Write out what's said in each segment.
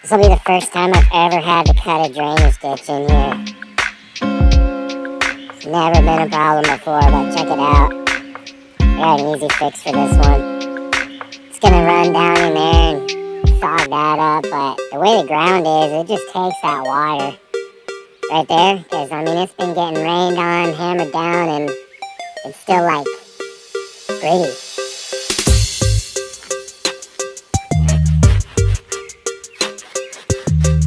This will be the first time I've ever had to cut a drainage ditch in here. It's never been a problem before, but check it out. I got an easy fix for this one. It's gonna run down in there and fog that up, but the way the ground is, it just takes that water right there, because I mean, it's been getting rained on, hammered down, and it's still like gritty.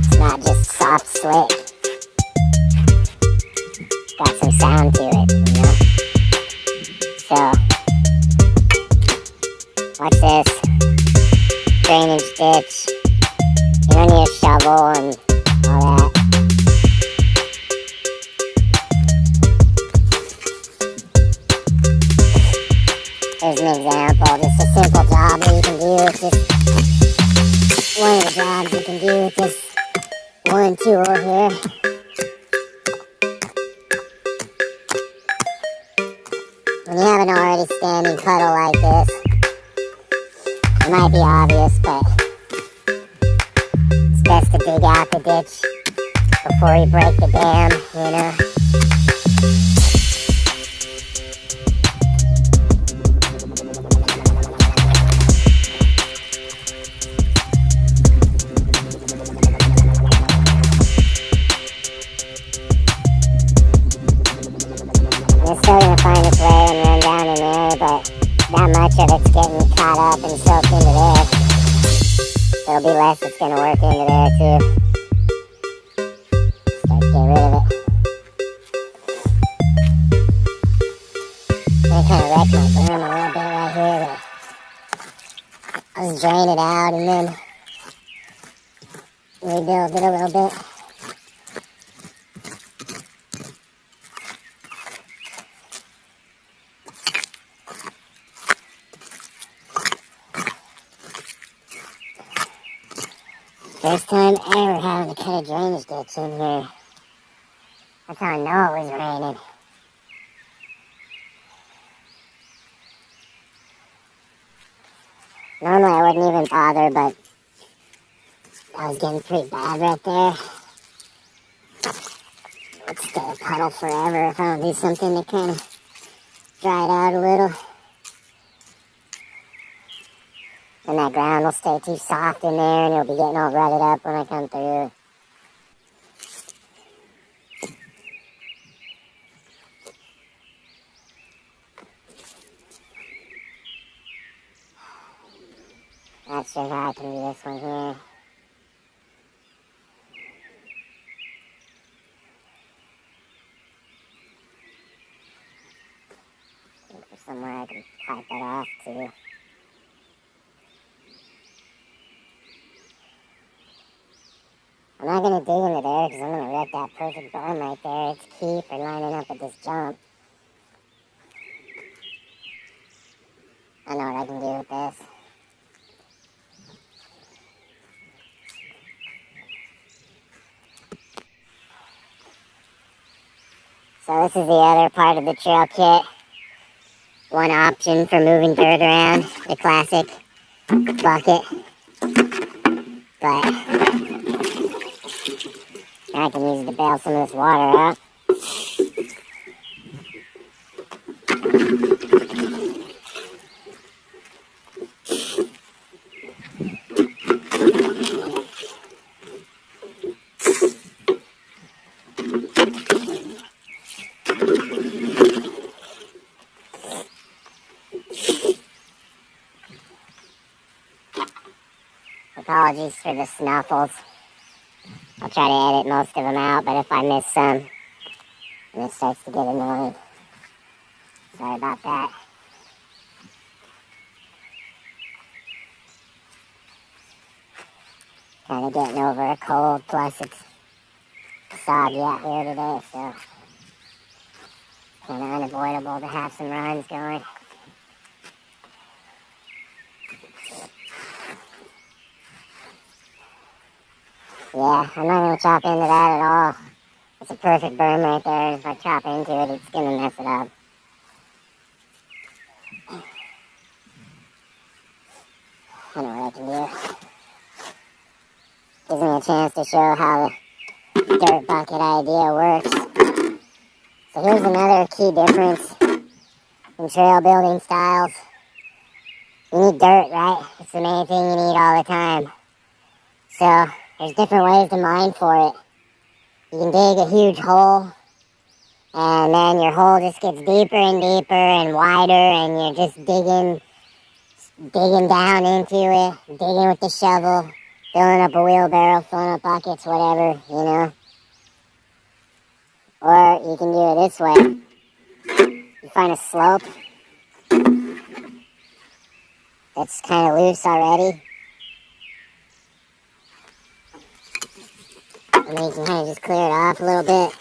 It's not just soft slick. It's got some sound to it, you know? So, watch this. Drainage ditch. You don't need a shovel and all that. Here's an example, just a simple job that you can do with just one of the jobs you can do with this one tool here. When you have an already standing puddle like this, it might be obvious, but it's best to dig out the ditch before you break the dam, you know. It's still going to find its way and run down in there, but not much of it's getting caught up and soaked into there. There'll be less that's going to work into there too. Start to get rid of it. I kind of wrecked my berm a little bit right here, but I'll just drain it out and then rebuild it a little bit. First time ever having to cut a drainage ditch in here. That's how I know it was raining. Normally I wouldn't even bother, but I was getting pretty bad right there. It'd stay a puddle forever if I don't do something to kind of dry it out a little. And that ground will stay too soft in there and it'll be getting all rutted up when I come through. Not sure how I can do this one here. Looking for somewhere I can pipe it off to. I'm not going to dig into there because I'm going to wreck that perfect berm right there. It's key for lining up with this jump. I know what I can do with this. So this is the other part of the trail kit. One option for moving dirt around, the classic bucket. But I can use it to bail some of this water out. Apologies for the snuffles. I'll try to edit most of them out, but if I miss some, and it starts to get annoying. Sorry about that. Kind of getting over a cold, plus it's soggy out here today, so kind of unavoidable to have some runs going. Yeah, I'm not going to chop into that at all. It's a perfect berm right there. If I chop into it, it's going to mess it up. I know what I can do. Gives me a chance to show how the dirt bucket idea works. So here's another key difference in trail building styles. You need dirt, right? It's the main thing you need all the time. So there's different ways to mine for it. You can dig a huge hole, and then your hole just gets deeper and deeper and wider, and you're just digging down into it, digging with the shovel, filling up a wheelbarrow, filling up buckets, whatever, you know. Or you can do it this way. You find a slope that's kind of loose already, and then you can kind of just clear it off a little bit.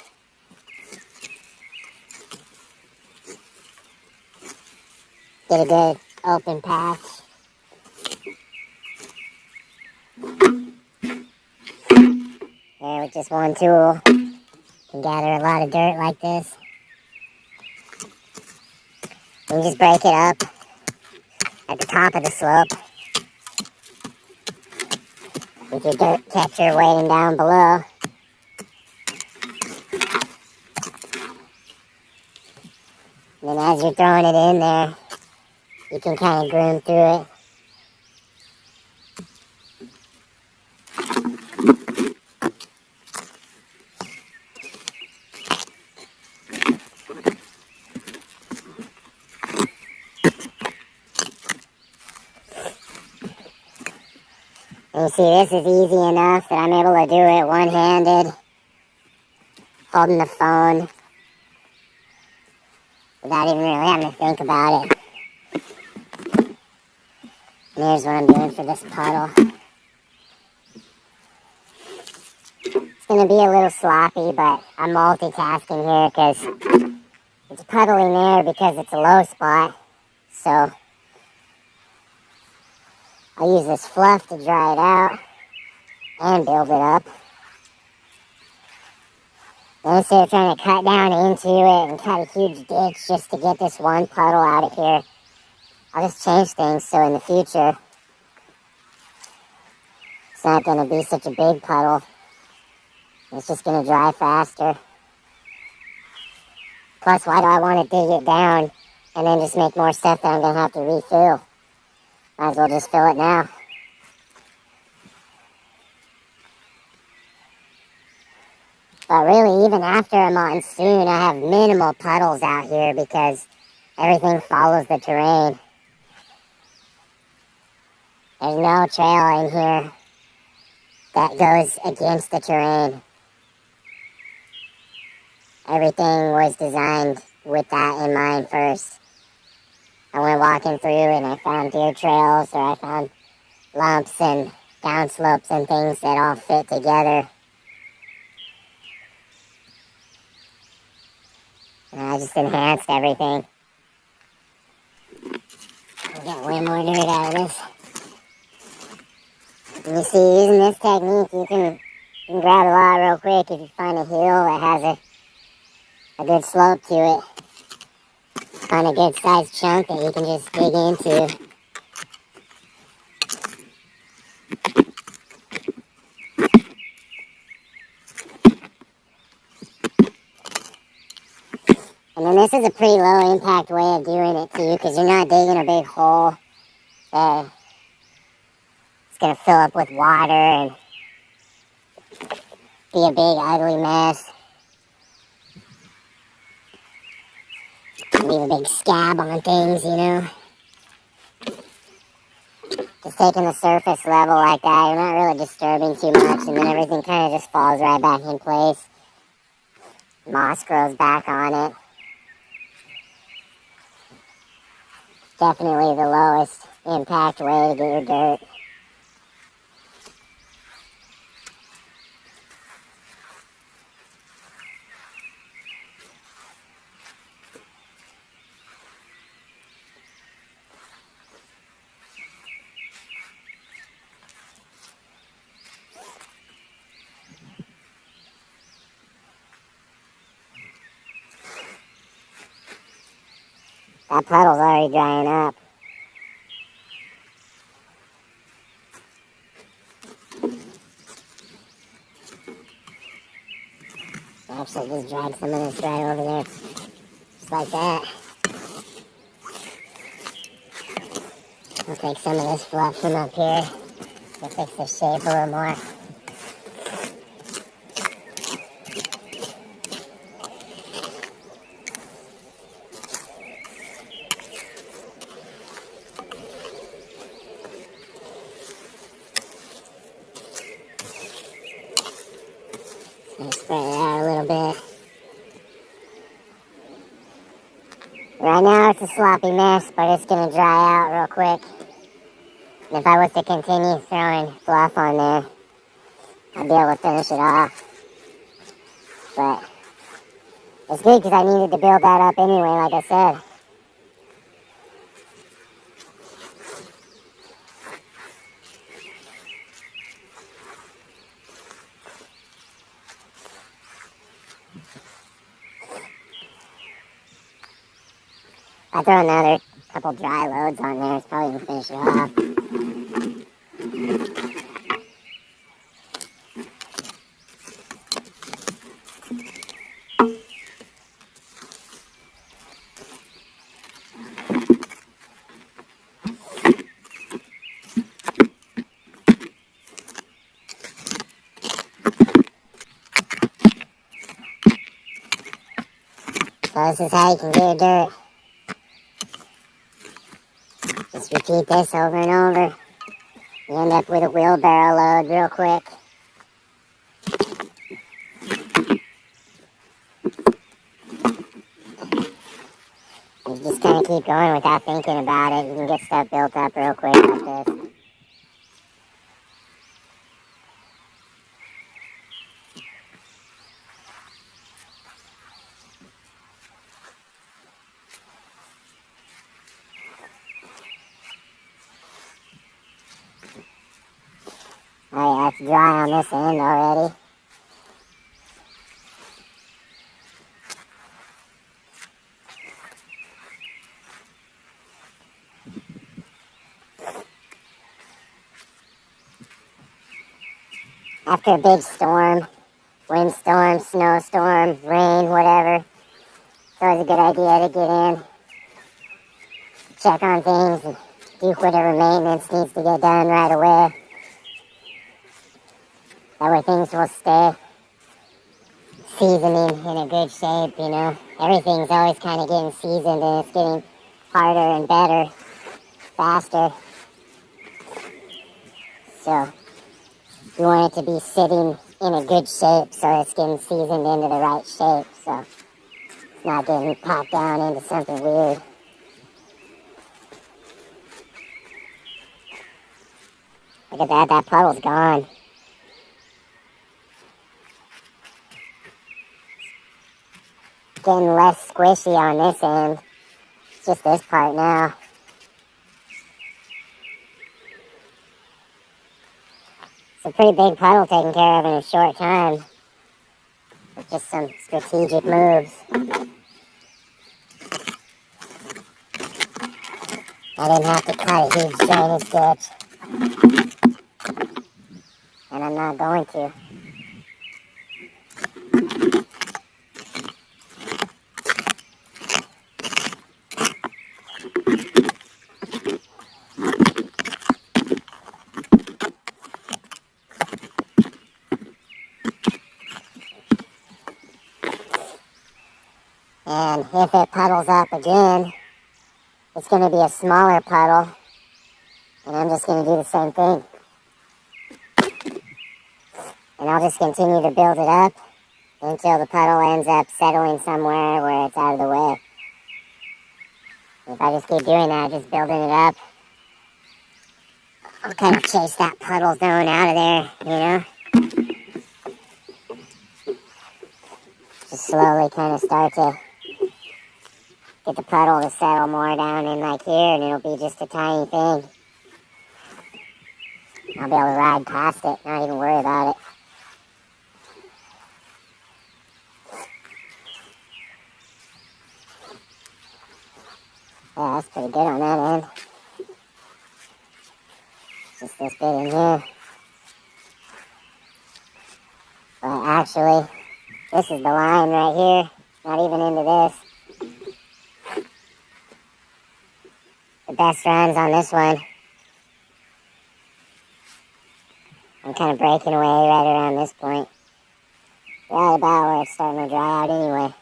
Get a good open patch. There, with just one tool, you can gather a lot of dirt like this. You just break it up at the top of the slope with your dirt catcher weighing down below. And then as you're throwing it in there, you can kind of groom through it. And you see, this is easy enough that I'm able to do it one-handed, holding the phone, without even really having to think about it. And here's what I'm doing for this puddle. It's going to be a little sloppy, but I'm multitasking here because it's puddling there because it's a low spot. So I use this fluff to dry it out and build it up. And instead of trying to cut down into it and cut a huge ditch just to get this one puddle out of here, I'll just change things so in the future it's not going to be such a big puddle. It's just going to dry faster. Plus, why do I want to dig it down and then just make more stuff that I'm going to have to refill? Might as well just fill it now. But really, even after a monsoon, I have minimal puddles out here because everything follows the terrain. There's no trail in here that goes against the terrain. Everything was designed with that in mind first. I went walking through and I found deer trails, or I found lumps and downslopes and things that all fit together. And I just enhanced everything. I got way more dirt out of this. And you see, using this technique, you can grab a lot real quick if you find a hill that has a good slope to it. Find a good sized chunk that you can just dig into. And then this is a pretty low impact way of doing it too, because you're not digging a big hole that it's going to fill up with water and be a big ugly mess. Leave a big scab on things, you know. Just taking the surface level like that, you're not really disturbing too much, and then everything kind of just falls right back in place. Moss grows back on it. Definitely the lowest impact way to get your dirt. That puddle's already drying up. actually just drag some of this right over there. Just like that. I'll take some of this fluff from up here to fix the shape a little more. And spread it out a little bit. Right now it's a sloppy mess, but it's going to dry out real quick. And if I was to continue throwing fluff on there, I'd be able to finish it off. But it's good because I needed to build that up anyway, like I said. I throw another couple dry loads on there, it's probably going to finish it off. So this is how you can get dirt. Just repeat this over and over. You end up with a wheelbarrow load real quick. You just kind of keep going without thinking about it. You can get stuff built up real quick like this. Oh yeah, it's dry on this end already. After a big storm, windstorm, snowstorm, rain, whatever, it's always a good idea to get in, check on things, and do whatever maintenance needs to get done right away. That way things will stay seasoning in a good shape, you know. Everything's always kind of getting seasoned and it's getting harder and better, faster. So you want it to be sitting in a good shape so it's getting seasoned into the right shape, so it's not getting popped down into something weird. Look at that, that puddle's gone. Getting less squishy on this end. It's just this part now. It's a pretty big puddle taken care of in a short time. With just some strategic moves. I didn't have to cut a huge drainage ditch. And I'm not going to. And if it puddles up again, it's going to be a smaller puddle. And I'm just going to do the same thing. And I'll just continue to build it up until the puddle ends up settling somewhere where it's out of the way. If I just keep doing that, just building it up, I'll kind of chase that puddle zone out of there, you know? Just slowly kind of start to get the puddle to settle more down in like here, and it'll be just a tiny thing. I'll be able to ride past it, not even worry about it. Yeah, that's pretty good on that end. Just this bit in here. But actually, This is the line right here. Not even into this. The best runs on this one. I'm kind of breaking away right around this point. Right about where it's starting to dry out anyway.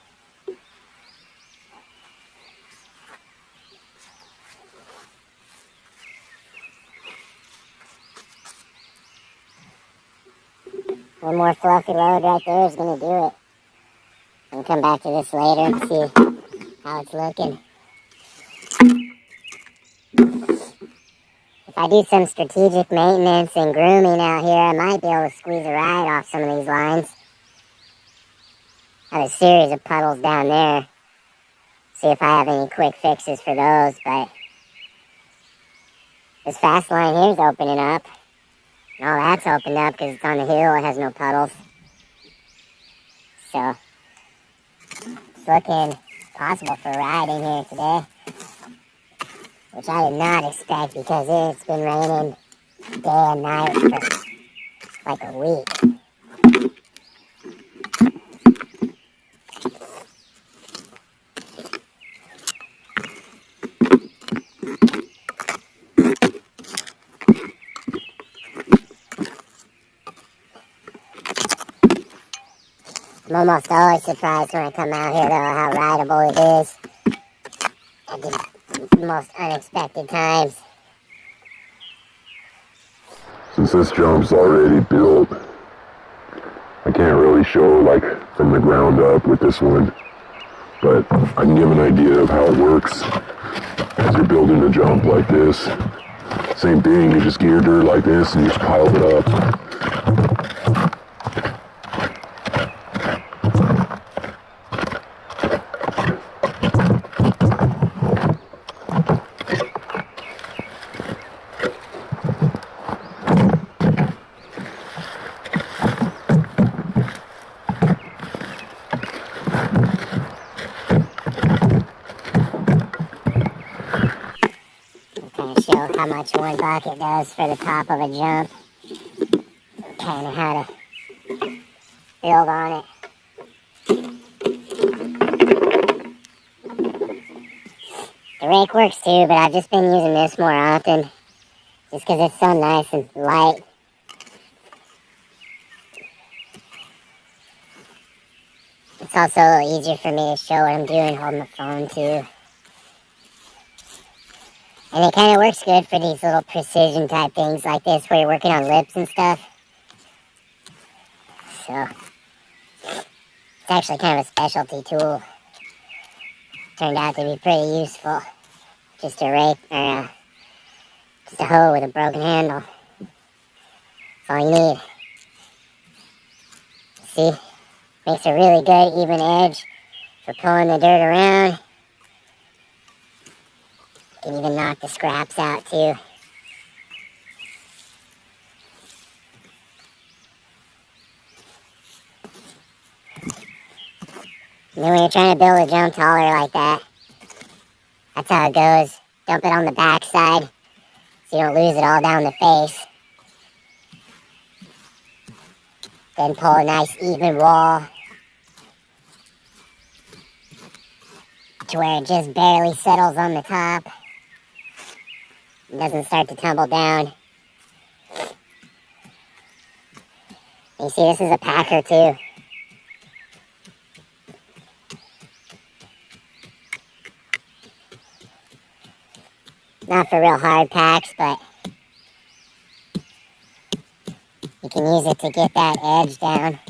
One more fluffy load right there is going to do it. I'll come back to this later and see how it's looking. If I do some strategic maintenance and grooming out here, I might be able to squeeze a ride off some of these lines. I have a series of puddles down there. See if I have any quick fixes for those, but this fast line here is opening up. And all that's opened up because it's on the hill, it has no puddles. So, it's looking possible for a ride in here today, which I did not expect because it's been raining day and night for like a week. I'm almost always surprised when I come out here though how rideable it is at the most unexpected times. Since this jump's already built, I can't really show like from the ground up with this one, but I can give an idea of how it works as you're building a jump like this. Same thing, you just gear dirt like this and you just pile it up. Kind of show how much one bucket does for the top of a jump. Kind of how to build on it. The rake works too, but I've just been using this more often just because it's so nice and light. It's also a little easier for me to show what I'm doing holding the phone too. And it kind of works good for these little precision type things like this where you're working on lips and stuff. So, it's actually kind of a specialty tool. Turned out to be pretty useful. Just a rake, or just a hoe with a broken handle. That's all you need. See? Makes a really good even edge for pulling the dirt around. You can even knock the scraps out too. And then when you're trying to build a jump taller like that, that's how it goes. Dump it on the back side so you don't lose it all down the face. Then pull a nice even wall to where it just barely settles on the top. It doesn't start to tumble down. You see, this is a packer too. Not for real hard packs, but you can use it to get that edge down.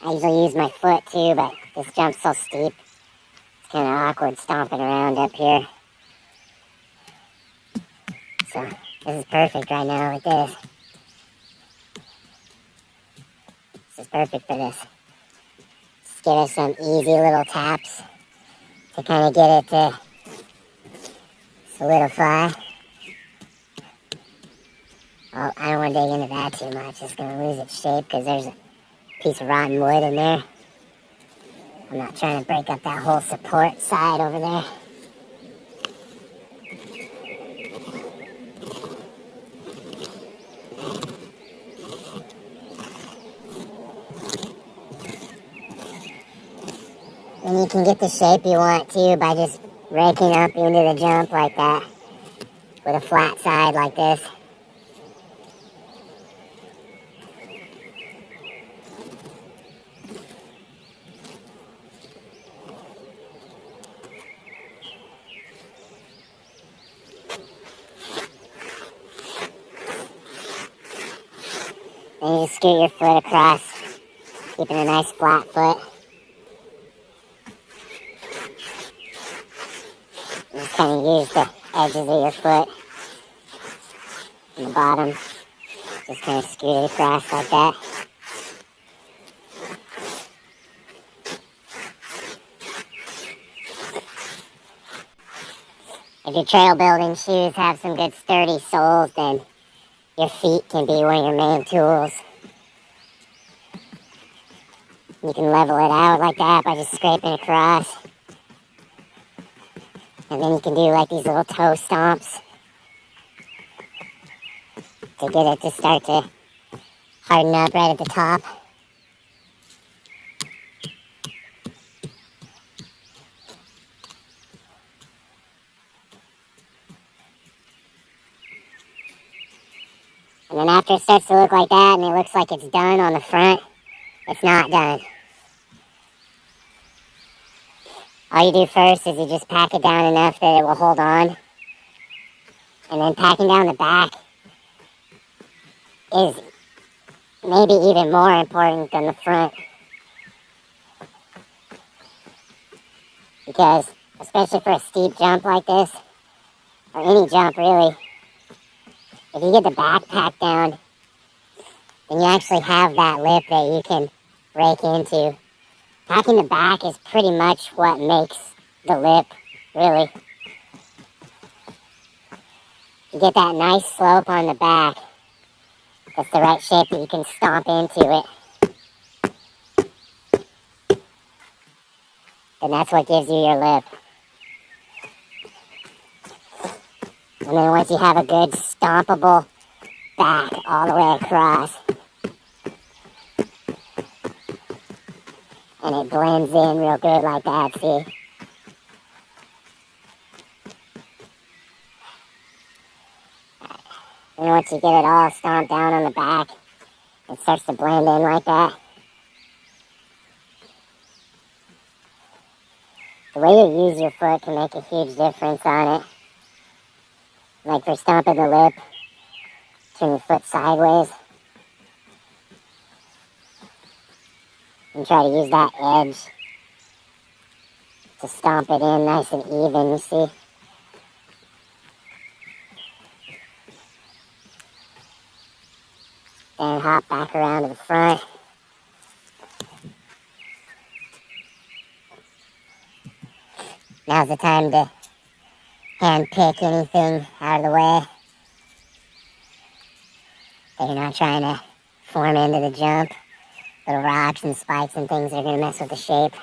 I usually use my foot too, but this jump's so steep. It's kind of awkward stomping around up here. So this is perfect right now with this. This is perfect for this. Just give it some easy little taps to kind of get it to solidify. Oh, I don't want to dig into that too much. It's going to lose its shape because there's a piece of rotten wood in there. I'm not trying to break up that whole support side over there. And you can get the shape you want too by just raking up into the jump like that with a flat side like this. Then you just scoot your foot across, keeping a nice flat foot. And just kind of use the edges of your foot and the bottom. Just kind of scoot it across like that. If your trail building shoes have some good sturdy soles, then your feet can be one of your main tools. You can level it out like that by just scraping across. And then you can do like these little toe stomps to get it to start to harden up right at the top. And then after it starts to look like that and it looks like it's done on the front, it's not done. All you do first is you just pack it down enough that it will hold on. And then packing down the back is maybe even more important than the front. Because, especially for a steep jump like this, or any jump really, if you get the back packed down, then you actually have that lip that you can rake into. Packing the back is pretty much what makes the lip, really. You get that nice slope on the back. That's the right shape that you can stomp into it. And that's what gives you your lip. And then once you have a good stompable back all the way across, and it blends in real good like that, see? And once you get it all stomped down on the back, it starts to blend in like that. The way you use your foot can make a huge difference on it. Like for stomping the lip, turn your foot sideways. And try to use that edge to stomp it in nice and even, you see? Then hop back around to the front. Now's the time to hand pick anything out of the way that you're not trying to form into the jump. Little rocks and spikes and things that are going to mess with the shape.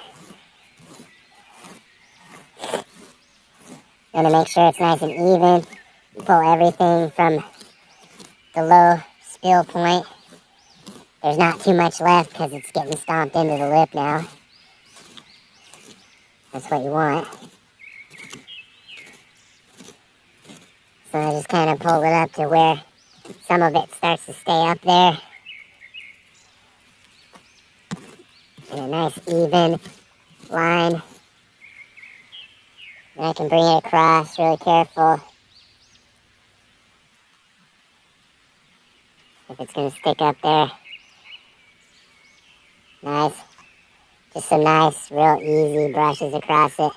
You want to make sure it's nice and even. You pull everything from the low spill point. There's not too much left because it's getting stomped into the lip now. That's what you want. So I just kind of pull it up to where some of it starts to stay up there. And a nice even line. And I can bring it across really careful. If it's going to stick up there. Nice. Just some nice, real easy brushes across it.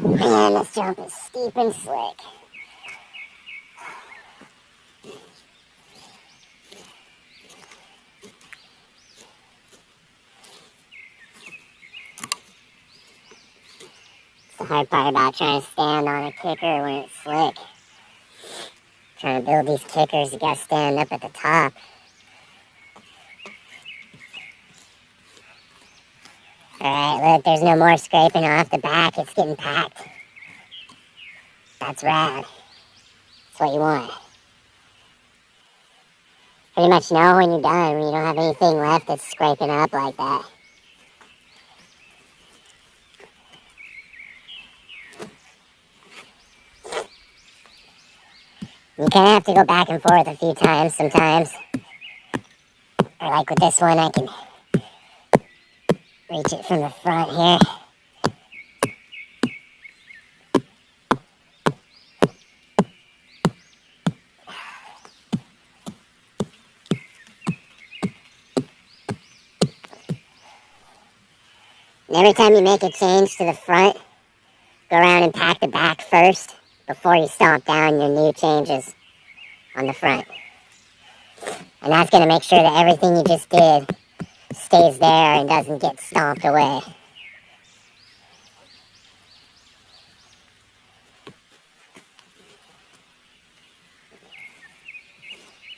Man, this jump is steep and slick. It's the hard part about trying to stand on a kicker when it's slick. Trying to build these kickers, you gotta stand up at the top. Alright, look, there's no more scraping off the back. It's getting packed. That's rad. what you want. Pretty much know when you're done, when you don't have anything left that's scraping up like that. You kind of have to go back and forth a few times sometimes. Or like with this one, I can reach it from the front here. And every time you make a change to the front, go around and pack the back first before you stomp down your new changes on the front. And that's going to make sure that everything you just did stays there and doesn't get stomped away.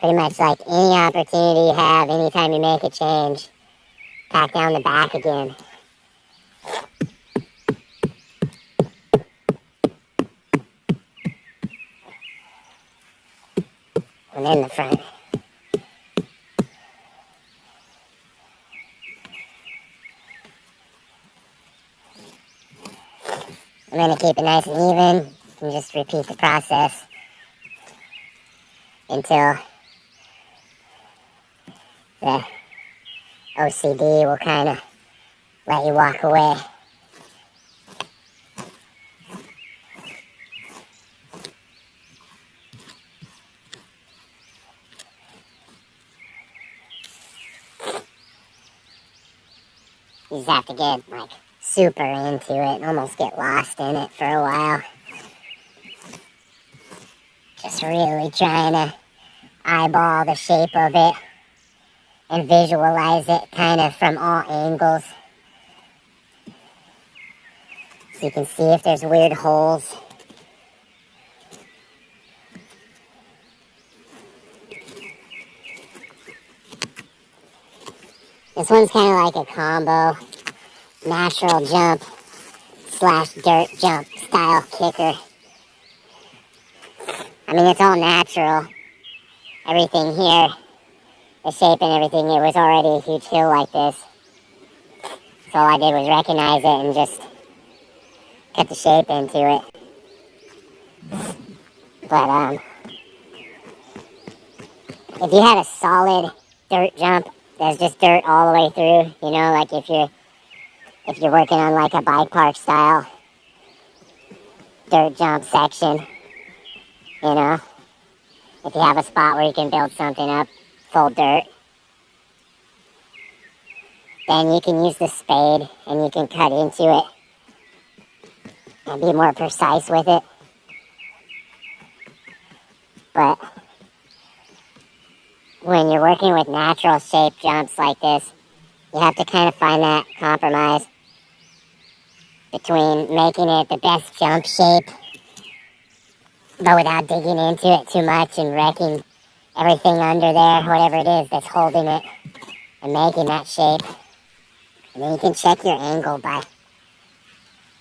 Pretty much like any opportunity you have, anytime you make a change, pack down the back again. And then the front. I'm going to keep it nice and even and just repeat the process until the OCD will kind of let you walk away. You just have to get like super into it and almost get lost in it for a while. Just really trying to eyeball the shape of it and visualize it kind of from all angles. So you can see if there's weird holes. This one's kind of like a combo natural jump / dirt jump style kicker. I mean, it's all natural. Everything here, the shape and everything, it was already a huge hill like this. So all I did was recognize it and just cut the shape into it. But if you had a solid dirt jump that's just dirt all the way through, you know, like if you're working on like a bike park style dirt jump section, you know, if you have a spot where you can build something up full dirt, then you can use the spade and you can cut into it and be more precise with it. But when you're working with natural shape jumps like this, you have to kind of find that compromise between making it the best jump shape, but without digging into it too much and wrecking everything under there, whatever it is that's holding it and making that shape. And then you can check your angle by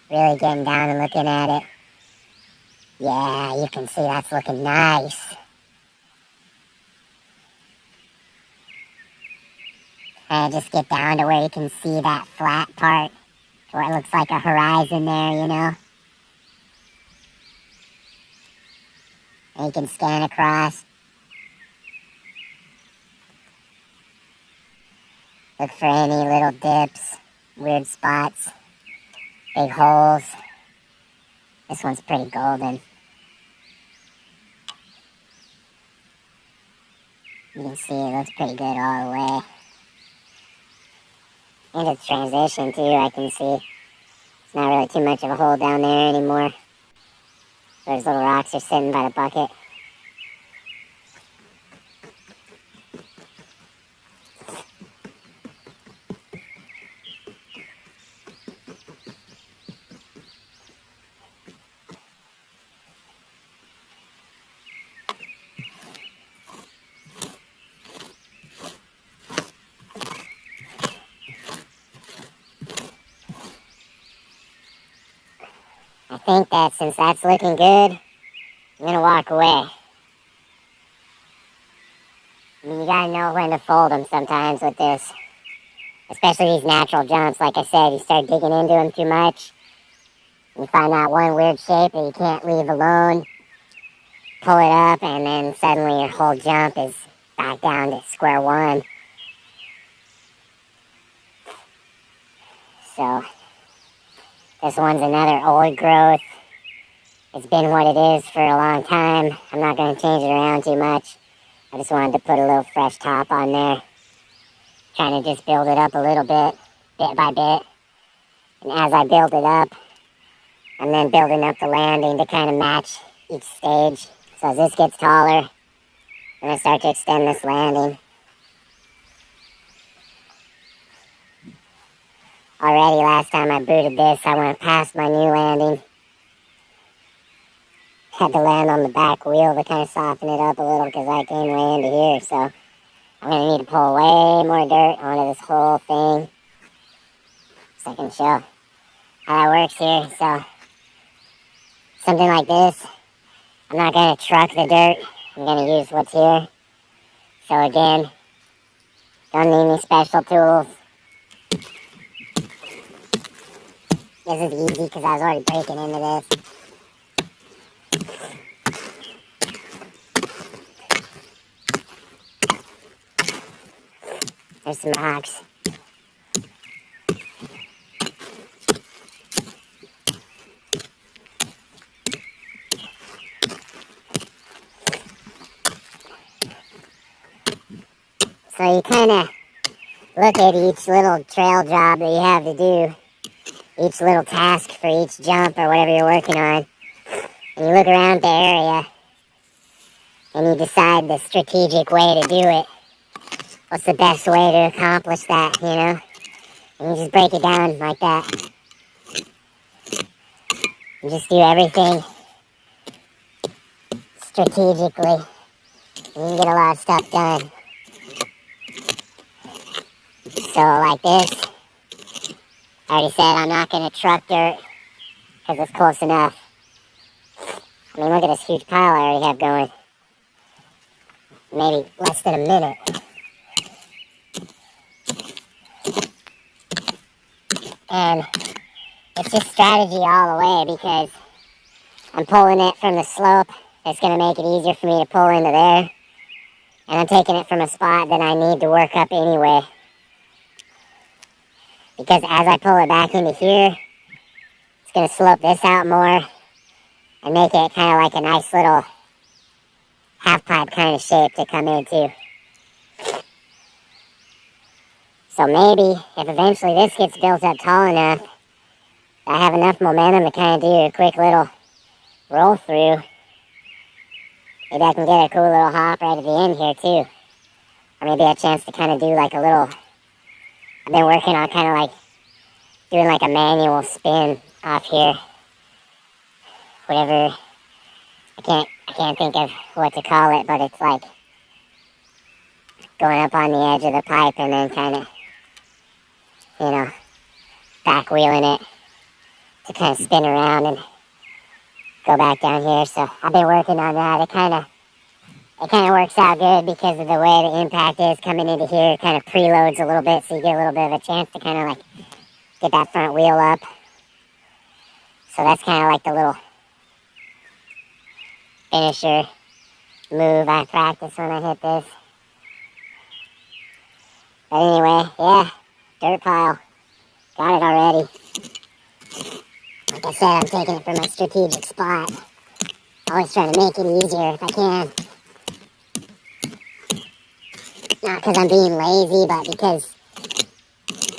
really getting down and looking at it. Yeah, you can see that's looking nice. And just get down to where you can see that flat part, where it looks like a horizon there, you know. And you can scan across. Look for any little dips, weird spots, big holes. This one's pretty golden. You can see it looks pretty good all the way. And it's transition too, I can see. It's not really too much of a hole down there anymore. Those little rocks are sitting by the bucket. I think that since that's looking good, I'm gonna walk away. I mean, you gotta know when to fold them sometimes with this. Especially these natural jumps. Like I said, you start digging into them too much. You find that one weird shape that you can't leave alone. Pull it up, and then suddenly your whole jump is back down to square one. So, this one's another old growth. It's been what it is for a long time. I'm not going to change it around too much. I just wanted to put a little fresh top on there. Trying to just build it up a little bit by bit. And as I build it up, I'm then building up the landing to kind of match each stage. So as this gets taller, I'm going to start to extend this landing. Already last time I booted this, I went past my new landing. Had to land on the back wheel to kind of soften it up a little because I came way into here. So I'm going to need to pull way more dirt onto this whole thing. So I can show how that works here. So something like this, I'm not going to truck the dirt. I'm going to use what's here. So again, don't need any special tools. This is easy because I was already breaking into this. There's some rocks. So you kind of look at each little trail job that you have to do, each little task for each jump or whatever you're working on, and you look around the area and you decide the strategic way to do it. What's the best way to accomplish that, you know? And you just break it down like that. You just do everything strategically, and you can get a lot of stuff done. So like this, I already said I'm not going to truck dirt because it's close enough. I mean, look at this huge pile I already have going. Maybe less than a minute. And it's just strategy all the way because I'm pulling it from the slope. It's going to make it easier for me to pull into there. And I'm taking it from a spot that I need to work up anyway. Because as I pull it back into here, it's going to slope this out more and make it kind of like a nice little half pipe kind of shape to come into. So maybe if eventually this gets built up tall enough, I have enough momentum to kind of do a quick little roll through. Maybe I can get a cool little hop right at the end here too. Or maybe a chance to kind of do like a little, I've been working on kind of like doing like a manual spin off here. Whatever, I can't think of what to call it, but it's like going up on the edge of the pipe and then kind of, you know, back wheeling it to kind of spin around and go back down here. So I've been working on that. It kind of works out good because of the way the impact is coming into here. It kind of preloads a little bit, so you get a little bit of a chance to kind of like get that front wheel up. So that's kind of like the little finisher move I practice when I hit this. But anyway, yeah, dirt pile. Got it already. Like I said, I'm taking it from a strategic spot. Always trying to make it easier if I can. Not because I'm being lazy, but because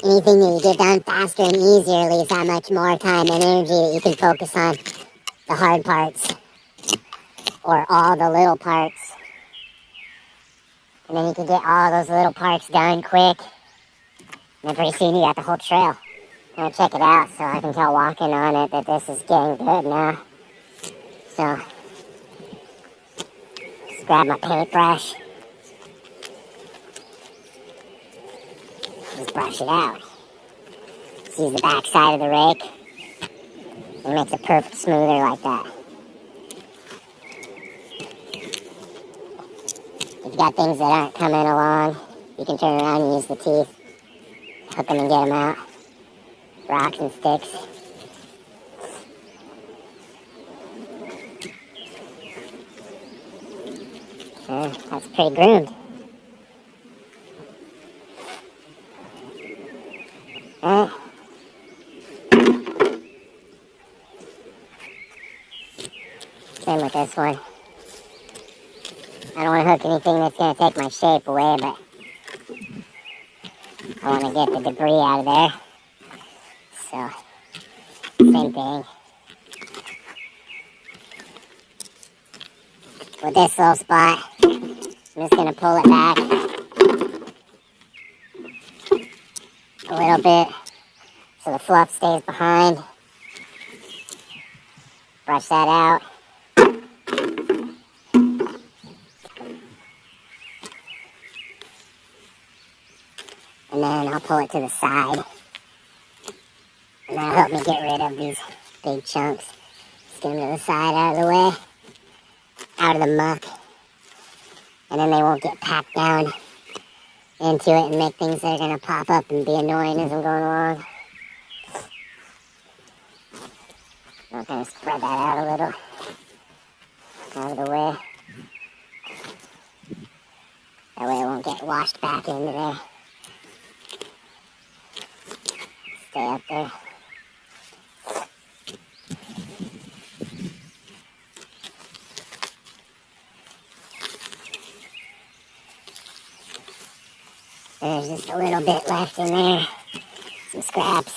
anything that you get done faster and easier leaves that much more time and energy that you can focus on the hard parts or all the little parts. And then you can get all those little parts done quick. And then pretty soon you got the whole trail. I'm gonna check it out so I can tell walking on it that this is getting good now. So, just grab my paintbrush. Just brush it out. Just use the back side of the rake. And it makes it perfect smoother like that. You If you got things that aren't coming along, you can turn around and use the teeth, hook them and get them out. Rocks and sticks. That's pretty groomed. Same with this one. I don't want to hook anything that's going to take my shape away, but I want to get the debris out of there. So, same thing. With this little spot, I'm just going to pull it back a little bit so the fluff stays behind. Brush that out. And then I'll pull it to the side. And that'll help me get rid of these big chunks. Just get them to the side, out of the way. Out of the muck. And then they won't get packed down into it and make things that are going to pop up and be annoying as I'm going along. I'm going to spread that out a little. Out of the way. That way it won't get washed back into there. Stay up there. There's just a little bit left in there. Some scraps.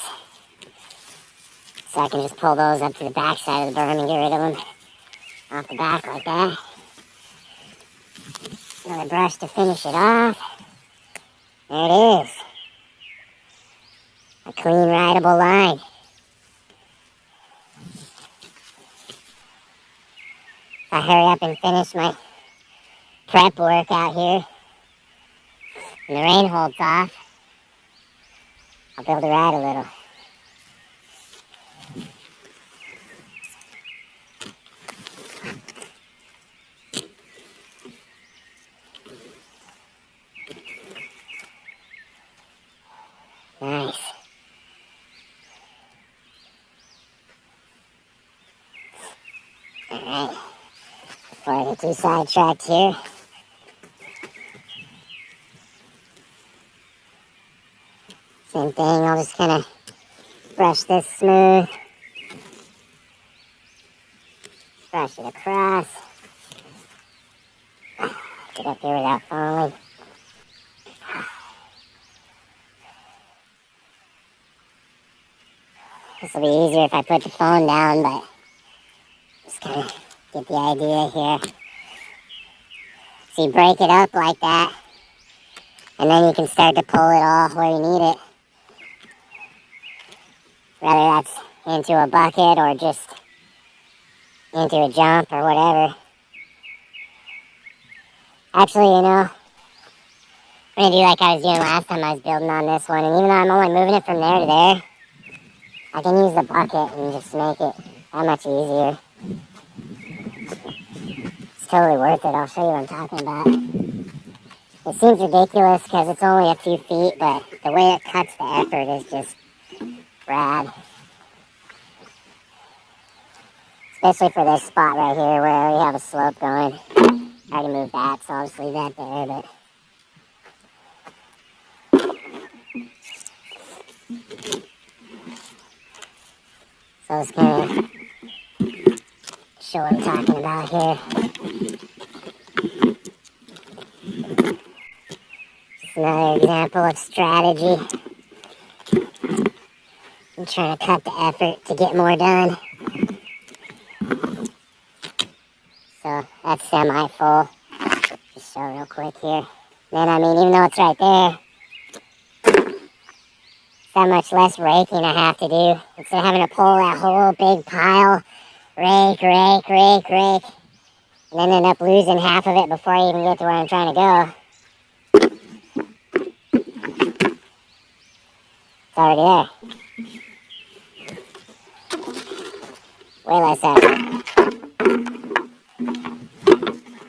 So I can just pull those up to the back side of the berm and get rid of them. Off the back like that. Another brush to finish it off. There it is. A clean, rideable line. If I hurry up and finish my prep work out here, and the rain holds off, I'll be able to ride a little. Nice. Alright. Before I get too sidetracked here, same thing, I'll just kind of brush this smooth. Brush it across. Get up here without falling. This will be easier if I put the phone down, but just kind of get the idea here. So you break it up like that, and then you can start to pull it off where you need it. Whether that's into a bucket or just into a jump or whatever. Actually, I'm going to do like I was doing last time I was building on this one, and even though I'm only moving it from there to there, I can use the bucket and just make it that much easier. It's totally worth it. I'll show you what I'm talking about. It seems ridiculous because it's only a few feet, but the way it cuts the effort is just rad. Especially for this spot right here where I already have a slope going. I already moved that, so I'll just leave that there, but so I was kind of show what I'm talking about here. Just another example of strategy. I'm trying to cut the effort to get more done. So that's semi-full. Just show real quick here. Then, even though it's right there, that much less raking I have to do. Instead of having to pull that whole big pile, rake, and then end up losing half of it before I even get to where I'm trying to go. It's already there. Way less effort.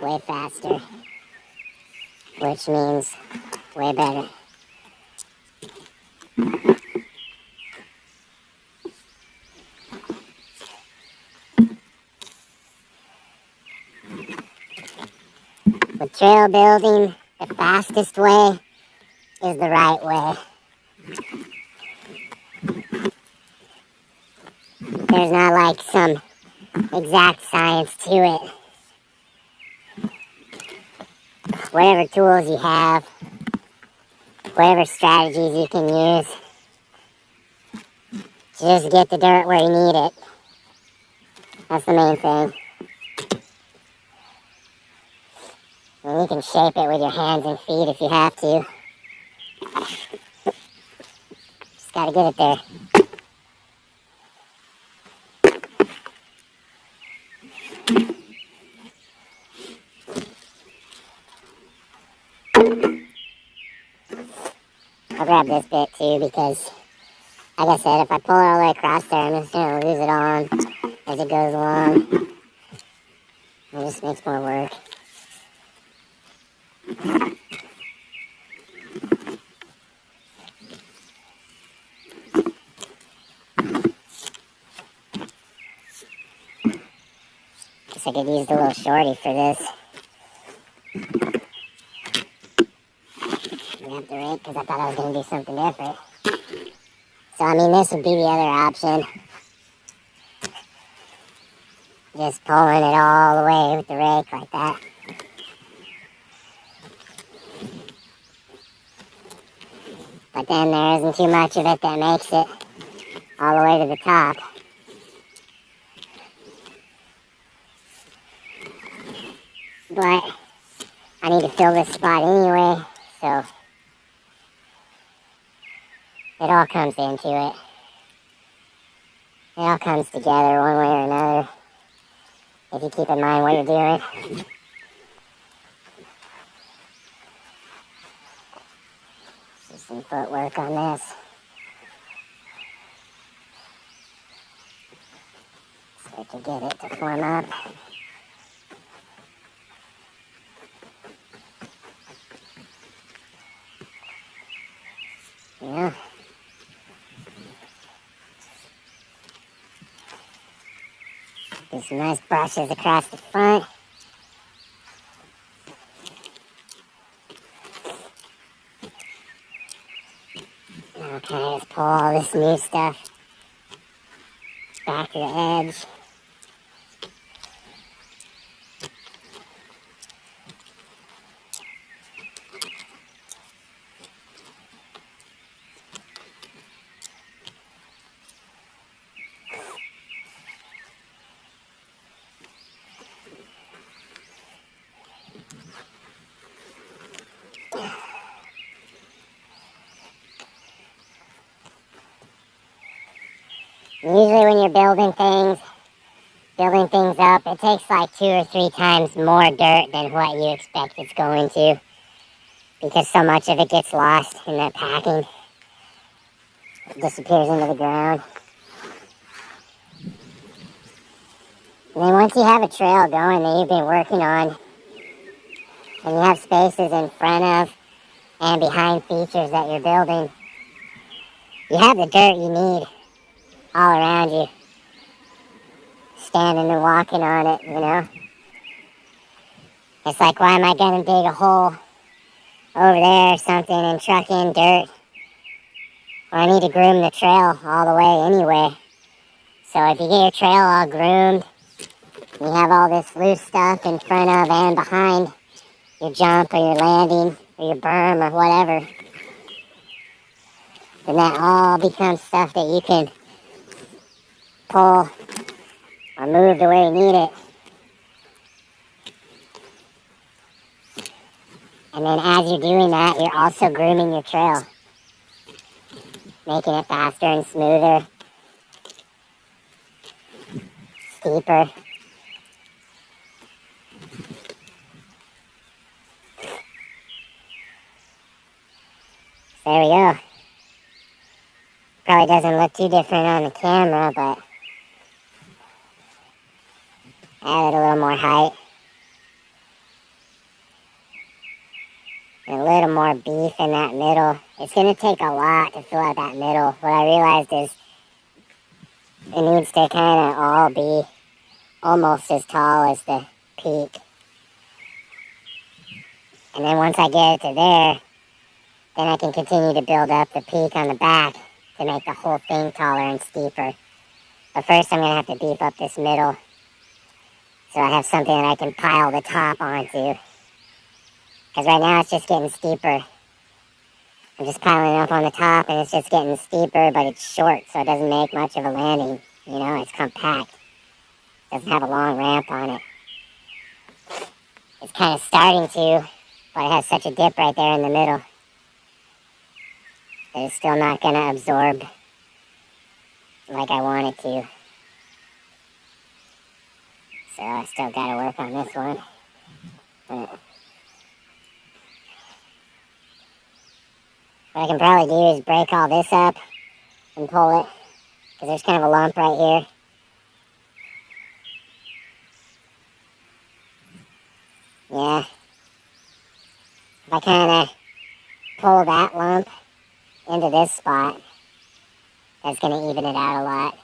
Way faster. which means way better. With trail building, the fastest way is the right way. There's not like some exact science to it. Whatever tools you have, whatever strategies you can use, just get the dirt where you need it. That's the main thing. And you can shape it with your hands and feet if you have to. Just gotta get it there. I'll grab this bit too because, like I said, if I pull it all the way across there, I'm just going to lose it on as it goes along. It just makes more work. Guess I could use the little shorty for this. Grab the rake because I thought I was going to do something different. So, I mean, this would be the other option. Just pulling it all the way with the rake like that. But then there isn't too much of it that makes it all the way to the top. But I need to fill this spot anyway, so it all comes into it. It all comes together one way or another, if you keep in mind what you're doing. Just some footwork on this. So I can get it to form up. Yeah. Do some nice brushes across the front. Okay, let's pull all this new stuff back to the edge. Usually when you're building things up, it takes like 2 or 3 times more dirt than what you expect it's going to, because so much of it gets lost in that packing. It disappears into the ground. And then once you have a trail going that you've been working on, and you have spaces in front of and behind features that you're building, you have the dirt you need all around you, standing and walking on it, you know. It's like, why am I gonna dig a hole over there or something and truck in dirt? Well, I need to groom the trail all the way anyway. So if you get your trail all groomed, you have all this loose stuff in front of and behind your jump or your landing or your berm or whatever, then that all becomes stuff that you can pull or move to where you need it. And then as you're doing that, you're also grooming your trail, making it faster and smoother, steeper. There we go. Probably doesn't look too different on the camera, but added a little more height. and a little more beef in that middle. It's going to take a lot to fill out that middle. What I realized is it needs to kind of all be almost as tall as the peak. And then once I get it to there, then I can continue to build up the peak on the back to make the whole thing taller and steeper. But first I'm going to have to beef up this middle so I have something that I can pile the top onto. Because right now it's just getting steeper. I'm just piling up on the top and it's just getting steeper, but it's short, so it doesn't make much of a landing. You know, it's compact. It doesn't have a long ramp on it. It's kind of starting to, but it has such a dip right there in the middle. It's still not going to absorb like I want it to. So I still got to work on this one. What I can probably do is break all this up and pull it, because there's kind of a lump right here. Yeah. If I kind of pull that lump into this spot, that's going to even it out a lot.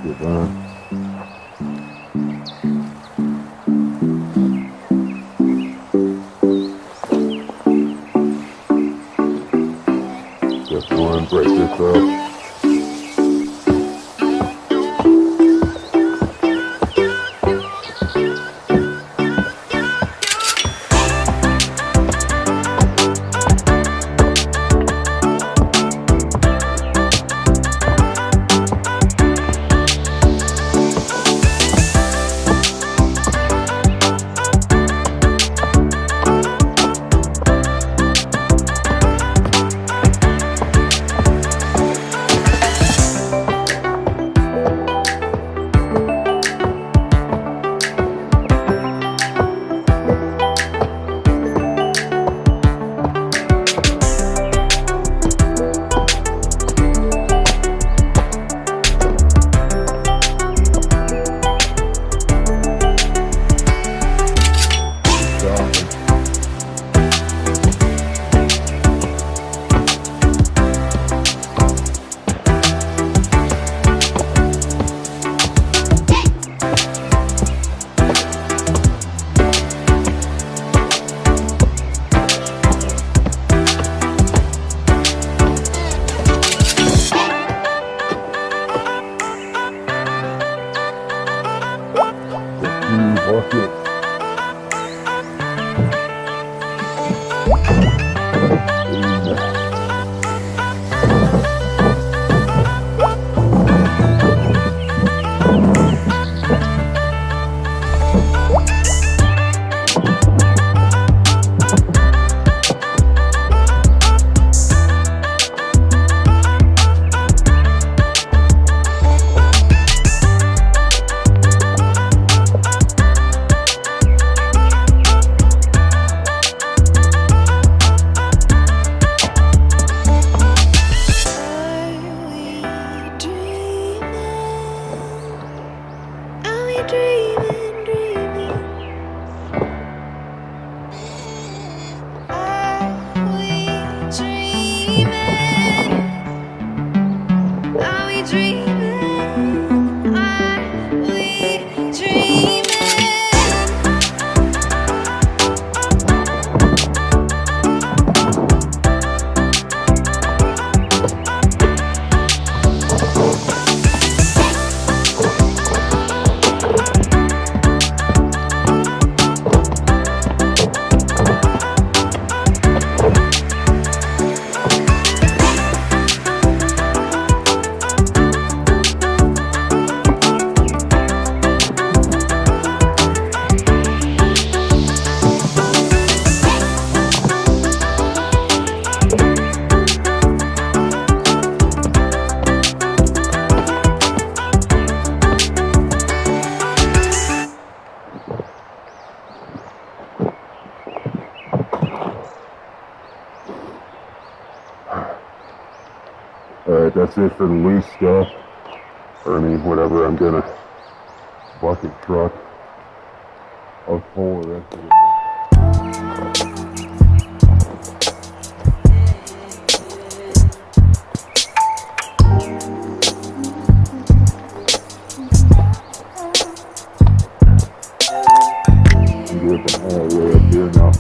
Good run. Just one, break this up. that's it for the loose stuff. Or I mean, whatever I'm gonna bucket truck. I'll pull the rest of it. Get them all the way up here now.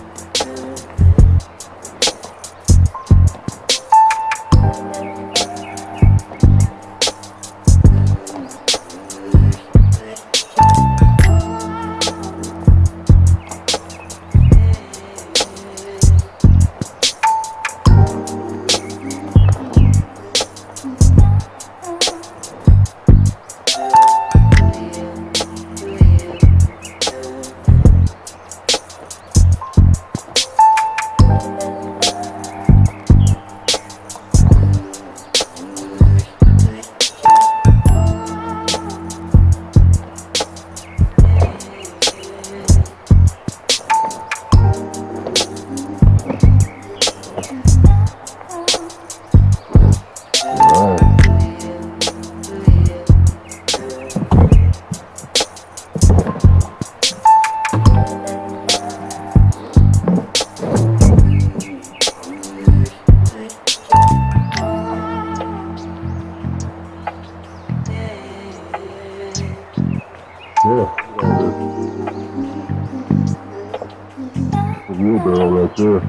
Yeah, the wheelbarrow right there.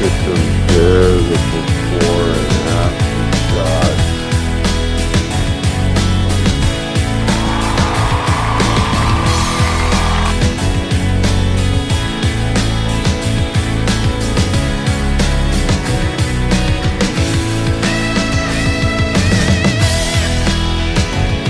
to compare the before and after shot.